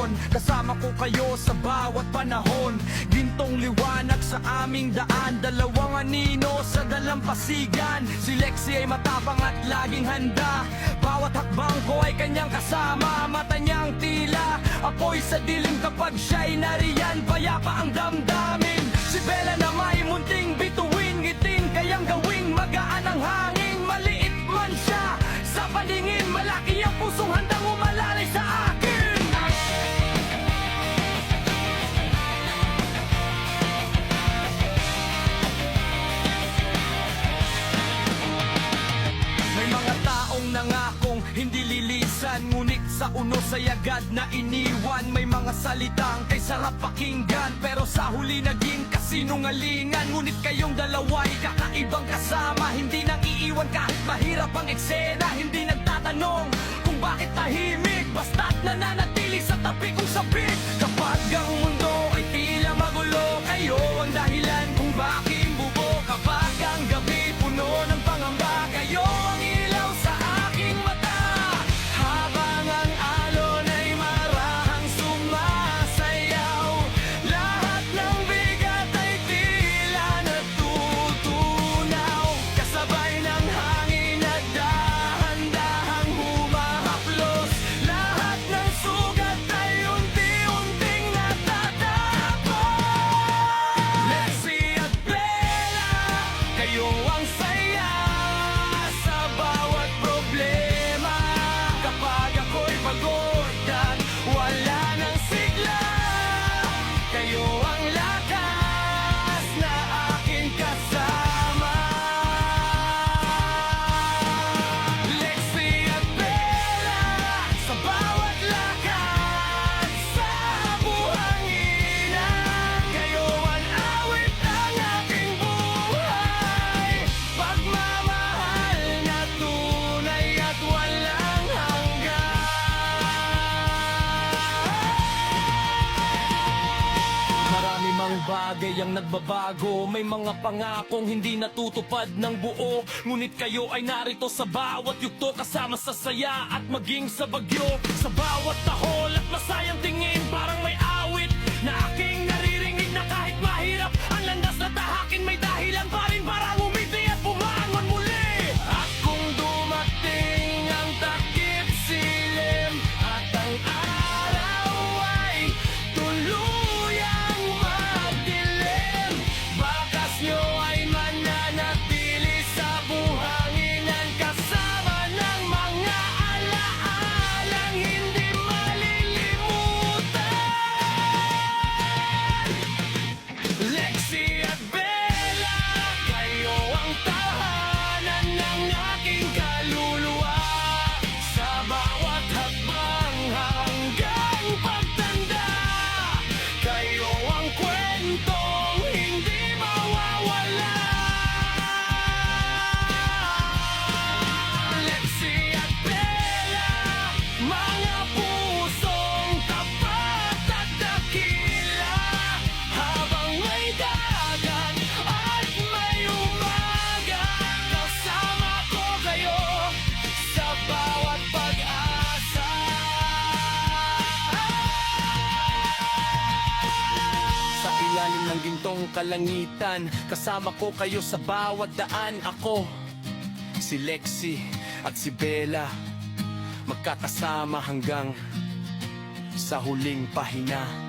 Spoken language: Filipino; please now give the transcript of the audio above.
inspirasyon. Kasama ko kayo sa bawat panahon. Gintong liwanag sa aming daan, dalawang anino sa dalampasigan. Si Lexie ay matapang at laging handa. Bawat hakbang ko ay kanyang kasama. Mata niyang tila apoy sa dilim kapag siya'y nariyan. Payapa ang damdamin. Si Bella na may munting bituin, ngiting kayang gawing magaan ang hangin. Maliit man siya sa paningin, malaki ang pusong handang umalalay sa akin. May mga taong nangakong hindi lilisan, ngunit sa unos ay agad na iniwan. May mga salitang kay sarap pakinggan, pero sa huli naging kasinungalingan. Ngunit kayong dalawa'y kakaibang kasama, hindi nang iiwan kahit mahirap ang eksena. Hindi nagtatanong kung bakit tahimik, basta't nananatili sa tabi kong sabik. Kapag ang mundo ay tila magulo, kayo ang dahilan kung bakit bubo. Kapag ang gabi puno ng pangamba, kayo ang ilaw sa aking mata. Habang ang alon ay marahang sumasayaw, lahat ng bigat ay tila natutunaw. Kasabay ng hangin na dahan-dahang humahaplos, lahat ng sugat ay unti-unting natatapos. Lexie at Bella, kayo ang saya sa bawat problema. Kapag ako'y pagod at wala ng sigla, kayo ang lakas na aking kasama. Lexie at Bella, sa bawat lakad sa buhanginan, kayo ang awit ng aking buhay. Pagmamahal na tunay at walang hanggan. Marami mang bagay ang nagbabago, may mga pangakong hindi natutupad ng buo. Ngunit kayo ay narito sa bawat yugto, kasama sa saya at maging sa bagyo. Sa bawat tahol at masayang tingin, parang may awit na aking naririnig, na kahit mahirap ang landas na tahakin, may dahilan pa rin para umiti at bumangon muli. At kung dumating ang takip silim at ang araw ay tuluyang magdilim, bakas nyo ay mananatili sa buhanginan, kasama ng mga alaalang hindi malilimutan. Lexie at Bella, kayo ang tahanan ng aking kaluluwa. Sa bawat hakbang hanggang pagtanda, kayo ang kwentong hindi mawawala. Lexie at Bella, mga pusong tapat at dakila. Habang may dagat at may umaga, kasama ko kayo sa bawat pag-asa. Sa ilalim ng gintong kalangitan, kasama ko kayo sa bawat daan. Ako, si Lexie at si Bella, magkakasama hanggang sa huling pahina.